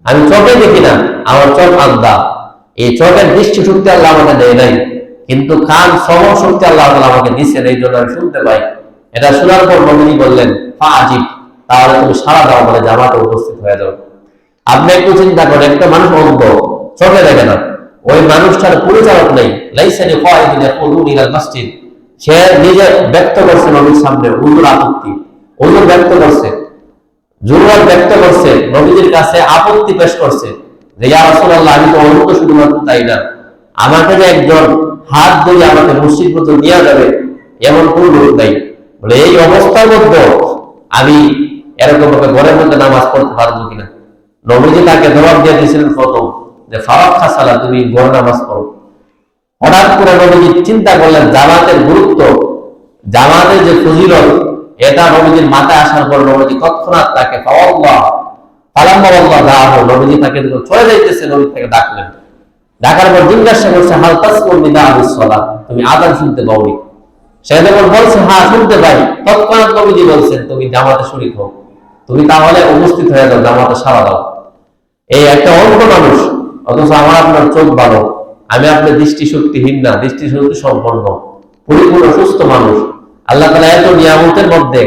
আমি চোখে দেখি না, আমার চোখ আন্ধা। এই চোখের দৃষ্টি শক্তি আল্লাহ আমাকে দেয় নাই, কিন্তু কান শ্রবণ শক্তি আল্লাহ আমাকে দিচ্ছেন, এই জন্য আমি শুনতে পাই। এটা শোনার পর নবীজি বললেন, ফাজিব, তাহলে তুমি সারা দাও, বলে জামাতে উপস্থিত হয়ে যাও। আপনি একটু চিন্তা করেন, একটা মানুষ অন্ধ, চোখে দেখে না, ওই মানুষটার পরিচালক নেই। লাইসানি ফাইদিন ইয়াকুলুন ইলাল মসজিদ, সে নিজে ব্যক্ত করছে নবীর সামনে হুজুর আপত্তি, হুজুর ব্যক্ত করছে, জরুরত ব্যক্ত করছে, নবীজির কাছে আপত্তি পেশ করছে যে ইয়া রাসূলুল্লাহ, আমি তো অন্ধ, শুধুমাত্র তাই না, আমাকে যে একজন হাত ধরে আমাকে মসজিদ পর্যন্ত নিয়ে যাবে এমন কোন লোক নাই। বলে এই অবস্থার মধ্যে আমি এরকম ভাবে ঘরের মধ্যে নামাজ পড়তে পারবো কিনা? নবীজি তাকে জবাব দিয়ে দিয়েছিলেন প্রথম যে ফারাক্কা সালাত, তুমি ঘরে নামাজ পড়ো। হঠাৎ করে নবীজি চিন্তা করলেন জামাতের গুরুত্ব, জামাতের যে ফজিলত, এটা নবীজির মাথায় আসার পর নবীজি তৎক্ষণাৎ তাকে নবীজি তাকে চলে যাইতেছে, নবী তাকে ডাকলেন। ডাকার পর জিজ্ঞাসা করছে, হাল তাসমুন নিদা বিস-সালাত, তুমি আযান শুনতে পাওনি? সে যখন বলছে হ্যাঁ শুনতে পাই, তৎক্ষণাৎ নবীজি বলছেন, তুমি জামাতে শরীক হও, তুমি তাহলে উপস্থিত হয়ে যাও, জামাতে সাড়া দাও। এই একটা অন্ধ মানুষ, অথচ আমার আপনার চোখ ভালো, আমি আপনার দৃষ্টিশক্তিহীন না, দৃষ্টিশক্তি সম্পন্ন পরিপূর্ণ সুস্থ মানুষ। আল্লাহ তাআলা এত নিয়ামতের মধ্যে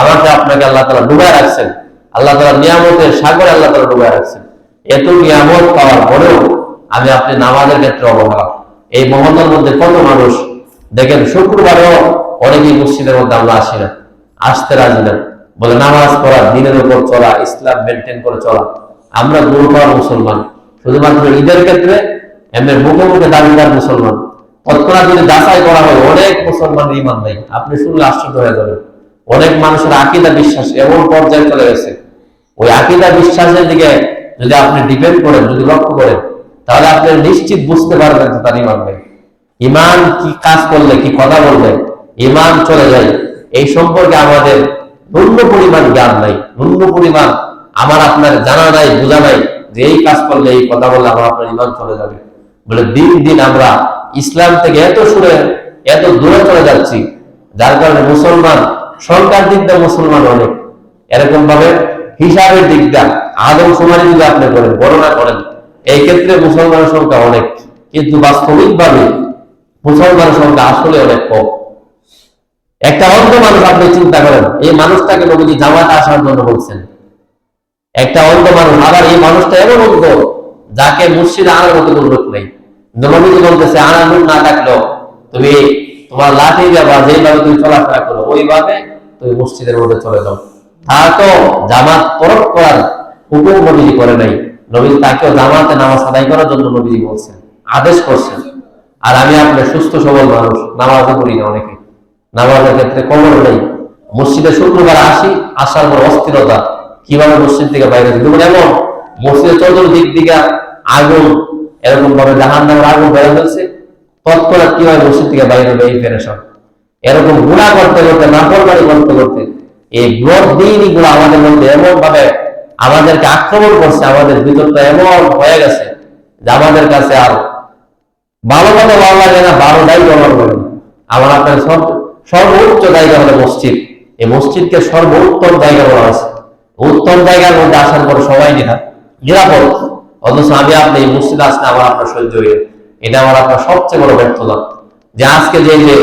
আমাকে আপনাকে আল্লাহ তাআলা ডুবায় রাখছেন, আল্লাহ তাআলা নিয়ামতের সাগরে আল্লাহ তাআলা ডুবায় রাখছেন। এত নিয়ামত পাওয়ার পরেও আমি আপনি নামাজের ক্ষেত্রে অবহেলা। এই মহল্লার মধ্যে কত মানুষ দেখেন, শুক্রবারেও অনেকেই মসজিদের মধ্যে আমরা আসি না, আসতে রাজি না, বলে নামাজ পড়া, দিনের উপর চলা, ইসলাম মেনটেন করে চলা। আমরা দুর্বল মুসলমান, শুধুমাত্র ঈদের ক্ষেত্রে এমনি মুখে মুখে দাবিদার মুসলমান। তৎক্ষণাৎ যদি যাচাই করা হয়, অনেক মুসলমানের ঈমান নাই। আপনি শুনলে আশ্চর্য হয়ে যাবেন, অনেক মানুষের আকীদা বিশ্বাস এমন পর্যায়ে চলে গেছে, ওই আকীদা বিশ্বাসের দিকে যদি আপনি ডিপেন্ড করেন, যদি লক্ষ্য করেন, তাহলে আপনি নিশ্চিত বুঝতে পারবেন যে তার ঈমান নেই। ঈমান কি কাজ করলে, কি কথা বললে ঈমান চলে যায়, এই সম্পর্কে আমাদের ন্যূন পরিমাণ জ্ঞান নাই, ন্যূন পরিমাণ আমার আপনার জানা নাই, বোঝা নাই যে এই কাজ করলে, এই কথা বললে আমার আপনার ঈমান চলে যাবে। বলে দিন দিন আমরা ইসলাম থেকে এত দূরে চলে যাচ্ছি, যার কারণে মুসলমান সংখ্যার দিক দিয়ে মুসলমান অনেক, এরকম ভাবে হিসাবের দিক দিয়ে আদম শুমারি যদি আপনি করেন, গণনা করেন, এই ক্ষেত্রে মুসলমানের সংখ্যা অনেক, কিন্তু বাস্তবিক ভাবে মুসলমানের সংখ্যা আসলে অনেক কম। একটা অন্ধ মানুষ আপনি চিন্তা করেন, এই মানুষটাকে নবীজি জামাতে আসার জন্য বলছেন, একটা অন্ধ মানুষ, আবার এই মানুষটা এমন অন্ধ যাকে মসজিদে আনার মতো কোনো লোক নেই। নবীজি বলতেছে আনার লোক না থাকলেও তুমি তোমার লাঠি বা যেইভাবে তুমি চলাফেরা করো ওইভাবে তুমি মসজিদের মধ্যে চলে যাও। তা তো জামাত তরক করার হুকুম নবীজি করে নাই, নবীজি তাকেও জামাতে নামাজ আদায় করার জন্য নবীজি বলছেন, আদেশ করছেন। আর আমি আপনার সুস্থ সবল মানুষ, নামাজও করি না, অনেকে নামাজের ক্ষেত্রে কমর নেই, মসজিদে শুক্রবার আসি, আসার পর অস্থিরতা, কিভাবে মসজিদ থেকে বাইরে যেমন এমন মসজিদের চতুর্দিক দিকে আগুন, এরকম ভাবে জাহান্নামের আগুন বেড়ে ফেলছে, তৎক্ষণাৎ কিভাবে মসজিদ থেকে বাইরে হবে এই ফেরেশন, এরকম গুনাহ করতে করতে, নাফরমানি করতে করতে এই দিনই গুলো আমাদের মধ্যে এমন ভাবে আমাদেরকে আক্রমণ করছে, আমাদের ভিতরটা এমন হয়ে গেছে যে আমাদের কাছে আর ভালো কথা ভালো লাগে না, ভালোটাই ব্যবহার করে না। আমার আপনার সর্বোচ্চ জায়গা হলো মসজিদ, এই মসজিদকে সর্বোত্তম জায়গা বলা আছে। উত্তম জায়গার মধ্যে আসার পর সবাই নিরাপদ, অথচ আমি আপনি এই মসজিদে আসলে আমার আপনার সহ্য হয়ে, এটা আমার আপনার সবচেয়ে বড় ব্যর্থতা। যে আজকে যে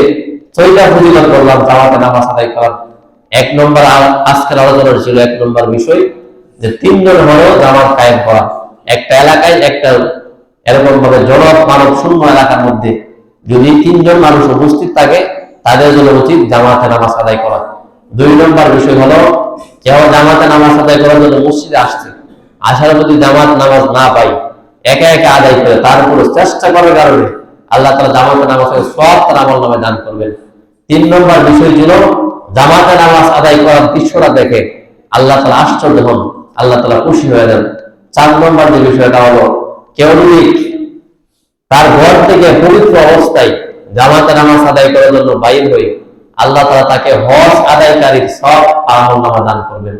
ছয়টা ফজিলত করলাম জামাতে নামাজ আদায় করার, এক নম্বর আজকের আলোচনার ছিল এক নম্বর বিষয় যে 3 জন হলেও জামাত কায়েম করা। একটা এলাকায় একটা এরকম ভাবে মানব শূন্য এলাকার মধ্যে যদি 3 জন মানুষ উপস্থিত থাকে, তাদের জন্য উচিত জামাতে নামাজ আদায় করা। 2 নম্বর বিষয় হলো কেউ জামাতে নামাজ আদায় করার জন্য মসজিদে আসছে, আসার যদি জামাত নামাজ না পাই, একা একা আদায় করে, তার উপর চেষ্টা করার কারণে আল্লাহ তাআলা জামাতে নামাজের সওয়াব তার আমলনামায় দান করবেন। 3 নম্বর বিষয় ছিল জামাতে নামাজ আদায় করার দৃশ্যটা দেখে আল্লাহ তাআলা আশ্চর্য হন, আল্লাহ তাআলা খুশি হয়ে যান। 4 নম্বর যে বিষয়টা হলো কেউ যদি তার ঘর থেকে পবিত্র অবস্থায় জামাতে নামাজ আদায় করার জন্য বাইর হয়ে আল্লাহ তাআলা তাকে হজ আদায়কারীর সওয়াব আমলনামা দান করবেন।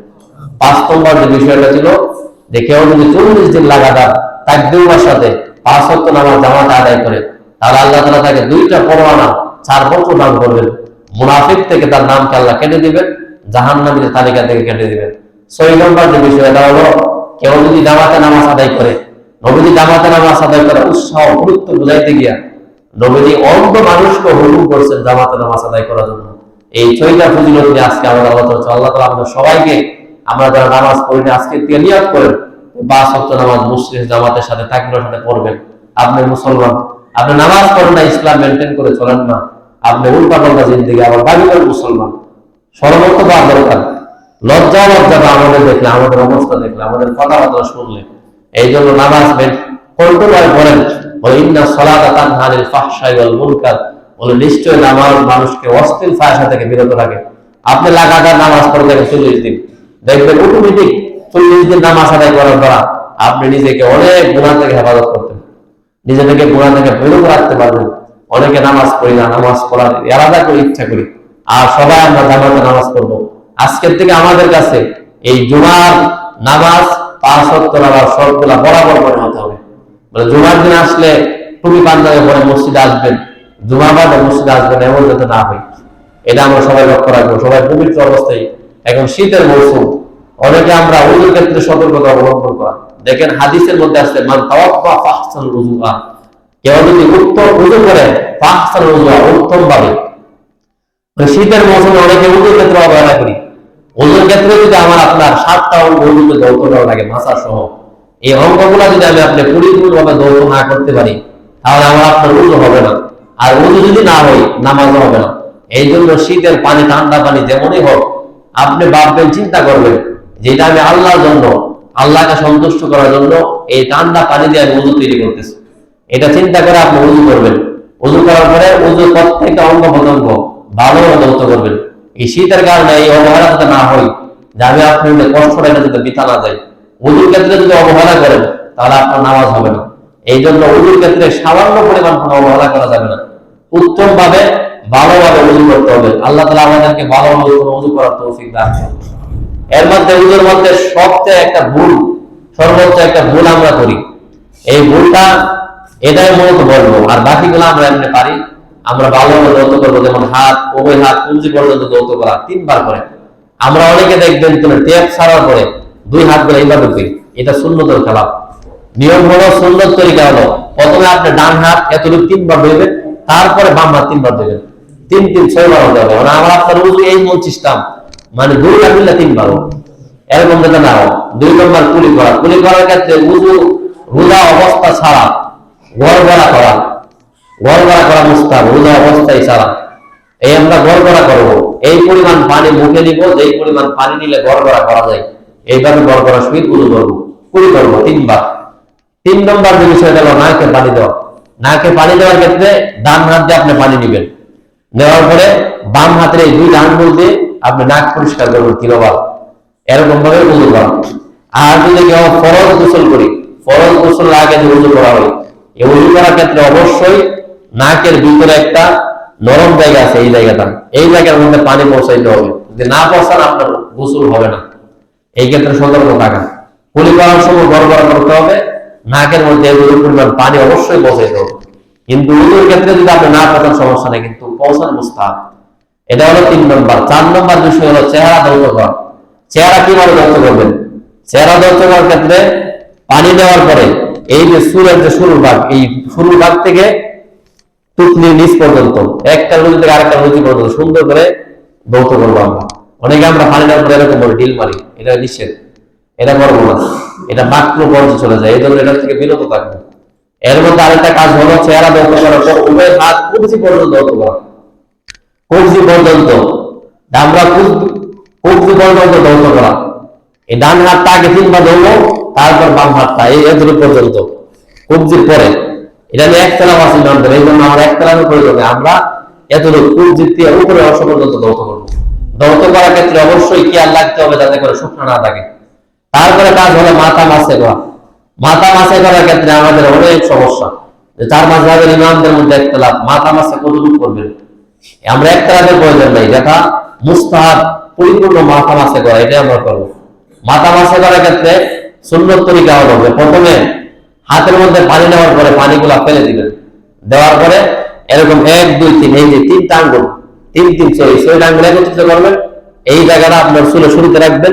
5 নম্বর যে বিষয়টা ছিল যে কেউ যদি 40 দিন লাগাতার তাকবীরের সাথে 5 ওয়াক্ত নামাজ জামাতে আদায় করে তাহলে আল্লাহ তাআলা তাকে 2টা পরোয়ানা 4 বছর দান করবেন। মুনাফিক থেকে তার নামকে আল্লাহ কেটে দিবেন, জাহান্নামীদের তালিকা থেকে কেটে দিবেন। 6 নম্বর যে বিষয়টা হলো কেউ যদি জামাতে নামাজ আদায় করে, নবীজি জামাতে নামাজ আদায় করার উৎসাহ গুরুত্ব বুঝাইতে গিয়া নবীজি অন্ধ মানুষকে হুকুম করছেন জামাতে নামাজ আদায় করার জন্য। এই 6টা ফজিলত নিয়ে আজকে আমরা আলোচনা করছি। আল্লাহ তাআলা আমাদের সবাইকে, আমরা যারা নামাজ পড়ি না আজকে থেকে নিয়ত করেন 5 ওয়াক্ত নামাজ মুসলিম জামাতের সাথে তাকবীরের সাথে পড়বেন। আপনি মুসলমান, আপনি নামাজ পড়েন না, ইসলাম মেনটেন করে চলেন না, আপনি উল্টাপাল্টা জিন্দেগি আবার দাবি করেন মুসলমান। সর্বত্র পাওয়া দরকার, লজ্জা আমাদের দেখলে, আমাদের অবস্থা দেখলে, আমাদের কথাবার্তা শুনলে। এই জন্য নামাজ কন্ট্রোল করেন। ইন্না সালাতা তানহা আনিল ফাহশাই ওয়াল মুনকার, বলে নিশ্চয় নামাজ মানুষকে অশ্লীল ফাহশা থেকে বিরত রাখে। আপনি লাগাতার নামাজ পড়ে দেখেন 40 দিন, দেখবেন অটোমেটিক 40 দিন নামাজ আদায় করার দ্বারা আপনি নিজেকে অনেক গুনাহ থেকে হেফাজত করতেন, নিজে থেকে গুনাহ থেকে বিরত রাখতে পারবেন। অনেকে নামাজ পড়ি না, নামাজ পড়ার ইরাদা করে ইচ্ছা করি, আর সবাই আমরা জামাতে নামাজ পড়বো। আজকের থেকে আমাদের কাছে এই জুমার নামাজ 5 ওয়াক্ত নামাজ সবগুলা বরাবর করে হতে হবে। মানে জুমার দিন আসলে টুপি পাঞ্জাবি পরে মসজিদে আসবেন, জুমার বাদে মসজিদে আসবেন, এমন যাতে না হয়, এটা আমরা সবাই লক্ষ্য রাখবো। সবাই পবিত্র অবস্থায়, এখন শীতের মৌসুম, অনেকে আমরা ওযুর ক্ষেত্রে সতর্কতা অবলম্বন করা। দেখেন হাদিসের মধ্যে আসছে মান তাওয়াক্কা ফাহসানুল উযুআ, কেউ যদি উত্তম ওযু করে ফাহসানুল উযুআ, উত্তম ভাবে। শীতের মৌসুমে অনেকে ওযুর ক্ষেত্রে অবহেলা করি। ওযুর ক্ষেত্রে যদি আমার আপনার 7টা অঙ্গ ওযুতে ধৌত করা লাগে মাসা সহ, এই অঙ্গগুলা যদি আমি আপনি পরিপূর্ণভাবে ধৌত না করতে পারি তাহলে আমার আপনার ওযু হবে না, আর ওযু যদি না হয় নামাজও হবে না। এই জন্য শীতের পানি, ঠান্ডা পানি যেমনই হোক, আপনি ভাববেন, চিন্তা করবেন যেটা আমি আল্লাহর জন্য, আল্লাহকে সন্তুষ্ট করার জন্য এই ঠান্ডা পানি দিয়ে আমি ওযু তৈরি করতেছি, এটা চিন্তা করে আপনি ওযু করবেন। ওযু করার পরে ওযুর প্রত্যেকটা অঙ্গ প্রত্যঙ্গ ভালোভাবে ধৌত করবেন। এই শীতের কারণে এই অবহেলা যাতে না হয়, যে আমি আপনার কষ্টটা এটা যাতে বৃথা না যায়। ওযুর ক্ষেত্রে যদি অবহেলা করেন তাহলে আপনার নামাজ হবে না। এই জন্য ওযুর ক্ষেত্রে সামান্য পরিমাণ কোনো অবহেলা করা যাবে না, উত্তম ভাবে ভালোভাবে ওযু করতে হবে। আল্লাহ তাআলা আমাদেরকে ভালোভাবে ওযু করার তৌফিক দান করুন। এর মধ্যে ওযুর মধ্যে সবচেয়ে একটা ভুল, সর্বোচ্চ একটা ভুল আমরা করি। এই ভুলটা এটাই মূলত বলবো, আর বাকিগুলো আমরা এমনি পারি। আমরা ভালোভাবে ধৌত করবো, যেমন হাত, উভয় হাত কবজি পর্যন্ত ধৌত করা 3 বার করে। আমরা অনেকে দেখবেন তুমি টেপ ছাড়ার পরে 2 হাত ধরে এইভাবে করি, এটা সুন্নতের খেলাফ। নিয়ম হলো, সুন্নত তরিকা হলো প্রথমে আপনি ডান হাত এতটুকু 3 বার ধরবেন, তারপরে বাম হাত 3 বার ধরবেন, 3 3 6 বার হতে হবে। মানে আমরা আপনার ওযু এই মূল সিস্টেম, মানে 2 বার মিলে 3 বার এরকম যেটা না হয়। 2 নম্বর কুলি করা, কুলি করার ক্ষেত্রে ওযু রোজা অবস্থা ছাড়া গড়গড়া করা, গড়গড়া করা মুস্তাহাব, রোজা অবস্থায় ছাড়া। এই আমরা গড়গড়া করবো, এই পরিমাণ পানি মুখে নিব, যেই পরিমাণ পানি নিলে গড়গড়া করা যায়, এইভাবে গড়গড়া সহিত ওযু করবো, কুলি করবো 3 বার। 3 নম্বর যে বিষয়টা হলো নাকে পানি দেওয়া। নাকে পানি দেওয়ার ক্ষেত্রে ডান হাত দিয়ে আপনি পানি নেবেন, নেওয়ার পরে বাম হাতের এই 2 আঙ্গুল দিয়ে আপনি নাক পরিষ্কার করবেন 3 বার, এরকম ভাবে ওযু করা। আর যদি কেউ ফরজ গোসল করি, ফরজ গোসল আগে যে ওযু করা হয়, এই ওযু করার ক্ষেত্রে অবশ্যই নাকের ভিতরে একটা নরম জায়গা আছে, এই জায়গাটা, এই জায়গার মধ্যে পানি পৌঁছাইতে হবে। যদি না পৌঁছান আপনার গোসল হবে না। এই ক্ষেত্রে সতর্ক থাকা। কুলি করার সময় গড়গড়া করতে হবে, নাকের মধ্যে পরিমাণ পানি অবশ্যই পৌঁছাইতে হবে। কিন্তু ওযুর ক্ষেত্রে যদি আপনি না পৌঁছান সমস্যা নেই, কিন্তু পৌঁছান মুস্তাহাব। এটা হলো 3 নম্বর। 4 নম্বর বিষয় হলো চেহারা ধৌত করা। চেহারা কিভাবে ধৌত করবেন? চেহারা ধৌত করার ক্ষেত্রে পানি দেওয়ার পরে এই যে চুলের যে শুরুর ভাগ, এই শুরুর ভাগ থেকে টুকলির নিচ পর্যন্ত, একটা রুচি থেকে আরেকটা রুচি পর্যন্ত সুন্দর করে ধৌত করবো আমরা। অনেকে আমরা পানি দেওয়ার পরে এরকম বলে ঢিল মারি, এটা নিষেধ, এটা করবো না, এটা মাত্র পর্যন্ত চলে যায়। এই জন্য এটা থেকে বিরত থাকবে। এর মধ্যে আরেকটা কাজ হলো চেহারা ধৌত করার পর উভয় হাত কবজি পর্যন্ত ধৌত করা, কবজি পর্যন্ত, আমরা কবজি পর্যন্ত ধৌত করা। এই ডান হাতটা আগে 3 বার ধরবো, তারপর বাম হাতটা এই এতটুকু পর্যন্ত, কবজির পরে এটা নিয়ে একতলাপ আছে ইমামদের, এই জন্য আমরা একতলাপের প্রয়োজনে আমরা এতটুকু খুব দিক দিয়ে উপরে অংশ পর্যন্ত দৌত করবো। দৌত করার ক্ষেত্রে অবশ্যই খেয়াল রাখতে হবে যাতে করে শুকনো না থাকে। তারপরে কাজ হলো মাথা মাসে করা। মাথা মাসে করার ক্ষেত্রে আমাদের অনেক সমস্যা, যে চার মাযহাবের ইমামদের মধ্যে একতলাপ, মাথা মাসে কতটুকু করবেন। আমরা একতলাপের প্রয়োজন নাই, যেটা মুস্তাহাব পরিপূর্ণ মাথা মাসে করা, এটাই আমরা করবো। মাথা মাসে করার ক্ষেত্রে সুন্নত তরিকা হলো যে প্রথমে হাতের মধ্যে পানি নেওয়ার পরে পানিগুলা ফেলে দিবেন, দেওয়ার পরে এরকম 1 2 3 এই যে 3টা আঙ্গুল, 3 6 আঙ্গুল একত্রিত করবেন। এই জায়গাটা আপনার চুলে শুরুতে রাখবেন,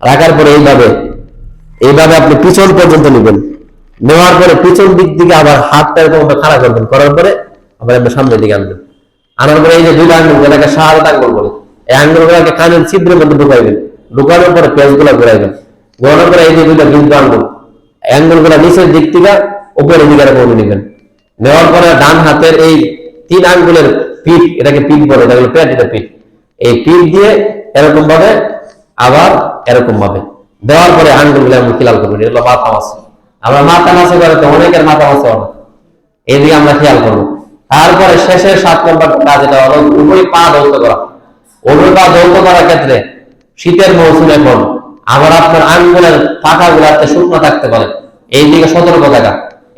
রাখার পরে এইভাবে আপনি পিছন পর্যন্ত নেবেন, নেওয়ার পরে পিছন দিক দিকে আবার হাতটা এরকম খাড়া করবেন, করার পরে আবার আপনি সামনের দিকে আনবেন। আনার পরে এই যে 2টা আঙ্গুল, যেটাকে শাহাদাত আঙ্গুল বলে, এই আঙ্গুলগুলোকে কানের ছিদ্রের মধ্যে ঢুকাইবেন, ঢুকানোর পরে পেঁচগুলো ঘুরাইবেন, ঘোরানোর পরে এই যে 2টা বিন্দু আঙ্গুল, আঙ্গুলগুলো নিচের দিক থেকে উপরের দিকে এরকম নেবেন। নেওয়ার পরে ডান হাতের এই 3 আঙ্গুলের পিঠ, এটাকে পিঠ বলে, এটা হলো পেট, এটা পিঠ, এই পিঠ দিয়ে এরকম ভাবে আবার এরকম ভাবে দেওয়ার পরে আঙ্গুলগুলো আমরা খেয়াল করবেন। এগুলো মাথা মাসে। আমরা মাথা মাসে করে তো অনেকের মাথা মাসে হবে, এইদিকে আমরা খেয়াল করবো। তারপরে শেষের 7 নম্বর কাজ, এটা হলো উভয় পা দৌত করা। উভয় পা দৌত করার ক্ষেত্রে শীতের মৌসুমে এখন আবার আপনার আঙ্গুলের পাকা গুলাতে শুকনো থাকতে পারে, এইদিকে সতর্ক থাকা।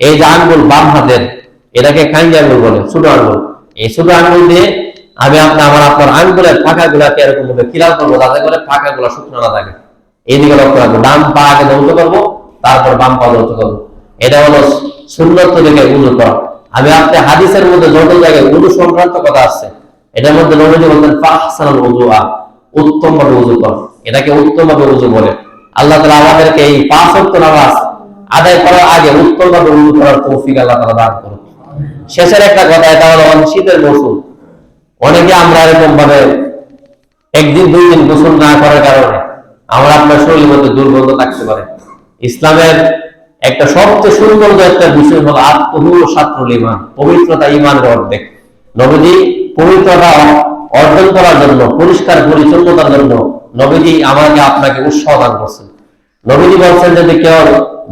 এই যে আঙ্গুল বাম হাতের, এটাকে কাইঞ্জি আঙ্গুল বলে, ছোট আঙ্গুল। এই ছোট আঙ্গুল দিয়ে আমি আপনার আঙ্গুলের পাকা গুলাকে এরকম ভাবে খেয়াল করবো যাতে করে পাকা গুলা শুকনো না থাকে। এইদিকে লক্ষ্য রাখবো, ডান পা আগে দৌত করবো, তারপর বাম পা দৌত করবো। এটা হলো সুন্নত থেকে উযু করা। আমি আপনি হাদিসের মধ্যে যত জায়গায় উযু সংক্রান্ত কথা আসছে, এটার মধ্যে নবীজি বলতেন ফাহসানুল উযুআ, উত্তম ভাবে উযু কর, এটাকে উত্তম ভাবে উযু বলে। আল্লাহ তাআলা আমাদেরকে এই 5 ওয়াক্ত নামাজ আদায় করার আগে উত্তম ভাবে উযু করার তৌফিক আল্লাহ তাআলা দান করুন। শেষের একটা কথা, এটা হলো শীতের মৌসুম। অনেকে আমরা এরকম ভাবে 1 দিন 2 দিন গোসল না করার কারণে আমরা আপনার শরীরের মধ্যে দুর্গন্ধ থাকতে পারে। ইসলামের একটা সবচেয়ে সুন্দর একটা বিষয় হলো আত-তাহুর শাত্রুল ঈমান, পবিত্রতা ঈমানের অর্ধেক। নবীজি পবিত্রতা অর্জন করার জন্য, পরিষ্কার পরিচ্ছন্নতার জন্য নবীজি আমাকে আপনাকে উৎসাহ দান করছেন। নবীজি বলছেন যদি কেউ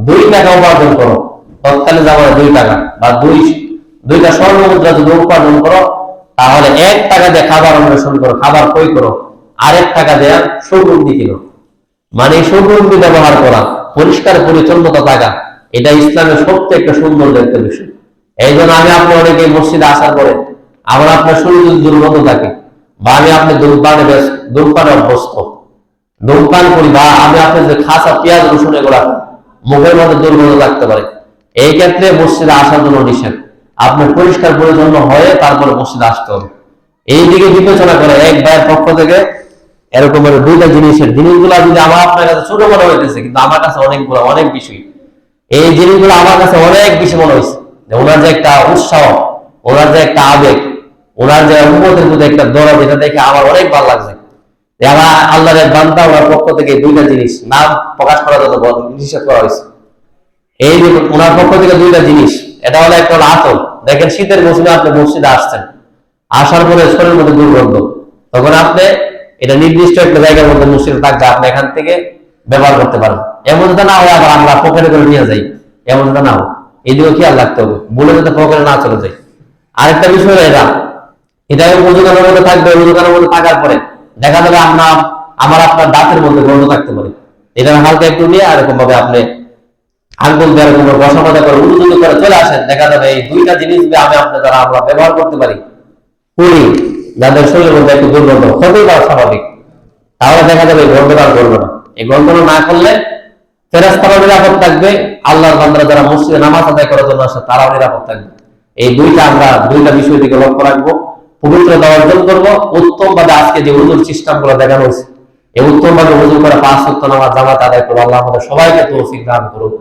2 টাকা উপার্জন করো, তৎকালীন জামানায় 2 টাকা বা 2টা স্বর্ণ মুদ্রা যদি উপার্জন করো, তাহলে 1 টাকা দিয়ে খাবার অন্বেষণ করো, খাবার ক্রয় করো, আর 1 টাকা দিয়ে সুগন্ধি কিনো। মানে সুগন্ধি ব্যবহার করা, পরিষ্কার পরিচ্ছন্নতা থাকা, এটা ইসলামের সবচেয়ে একটা সুন্দর একটা বিষয়। এই জন্য আমি আপনি অনেকে মসজিদে আসার পরে আমার আপনার শরীর যদি দুর্গন্ধ থাকে, বা আমি আপনি ধূমপানে অভ্যস্ত, ধূমপান করি, বা আমি আপনার যে খাসা পেঁয়াজ রসুন এগুলা মুখের মধ্যে দুর্গন্ধ থাকতে পারে, এই ক্ষেত্রে মসজিদে আসার জন্য নিষেধ। আপনার পরিষ্কার পরিচ্ছন্ন হয়ে তারপরে মসজিদে আসতে হবে। এই দিকে বিবেচনা করে এক ভাইয়ের পক্ষ থেকে এরকম 2টা জিনিসগুলা যদি আমার আপনার কাছে ছোট মনে হইতেছে, কিন্তু আমার কাছে অনেক বিষয়, এই জিনিসগুলো আমার কাছে অনেক বেশি মনে হয়েছে। ওনার যে একটা উৎসাহ, ওনার যে একটা আবেগ, ওনার যে উম্মতের প্রতি একটা দরদ, এটা দেখে আমার অনেক ভালো লাগছে। আমার আল্লাহর বান্দা, ওনার পক্ষ থেকে 2টা জিনিস নাম প্রকাশ করা যত নিষেধ করা হয়েছে। এই যে ওনার পক্ষ থেকে 2টা জিনিস, এটা হলো একটা হলো আতর। দেখেন শীতের মৌসুমে আপনি মসজিদে আসছেন, আসার পরে শরীরের মধ্যে দুর্গন্ধ, তখন আপনি এটা নির্দিষ্ট একটা জায়গার মধ্যে মসজিদে থাকবে, আপনি এখান থেকে ব্যবহার করতে পারেন। এমন যদি না হয় আবার আমরা পকেটে করে নিয়ে যাই, এমন যদি না হয়, এইদিকে খেয়াল রাখতে হবে, বলে যাতে পকেটে না চলে যায়। আরেকটা বিষয় এটা উযুখানার মধ্যে থাকবে, উযুখানার মধ্যে থাকার পরে দেখা যাবে আমার আপনার দাঁতের মধ্যে গন্ধ থাকতে পারে। এটা হালকা একটু নিয়ে এরকম ভাবে আপনি আঙ্গুল দিয়ে এরকম বসা মজা করে উযু করে চলে আসেন, দেখা যাবে এই 2টা জিনিস আমি আপনি দ্বারা আমরা ব্যবহার করতে পারি, যাদের শরীরের মধ্যে একটু দুর্গন্ধ হতেই পারে স্বাভাবিক, তাহলে দেখা যাবে এই গন্ধটা করবে না। এই গন্ধটা না করলে ফেরেশতারা নিরাপদ থাকবে, আল্লাহর বান্দারা যারা মসজিদে নামাজ আদায় করার জন্য আসে তারাও নিরাপদ থাকবে। এই 2টা বিষয় দিকে লক্ষ্য রাখবো, পবিত্রতা অর্জন করবো উত্তম ভাবে। আজকে যে উযুর সিস্টেম গুলো দেখানো হয়েছে, এই উত্তম ভাবে উযু করে 5 ওয়াক্ত নামাজ জামাত আদায় করবো। আল্লাহ আমাদের সবাইকে তৌফিক দান করুন।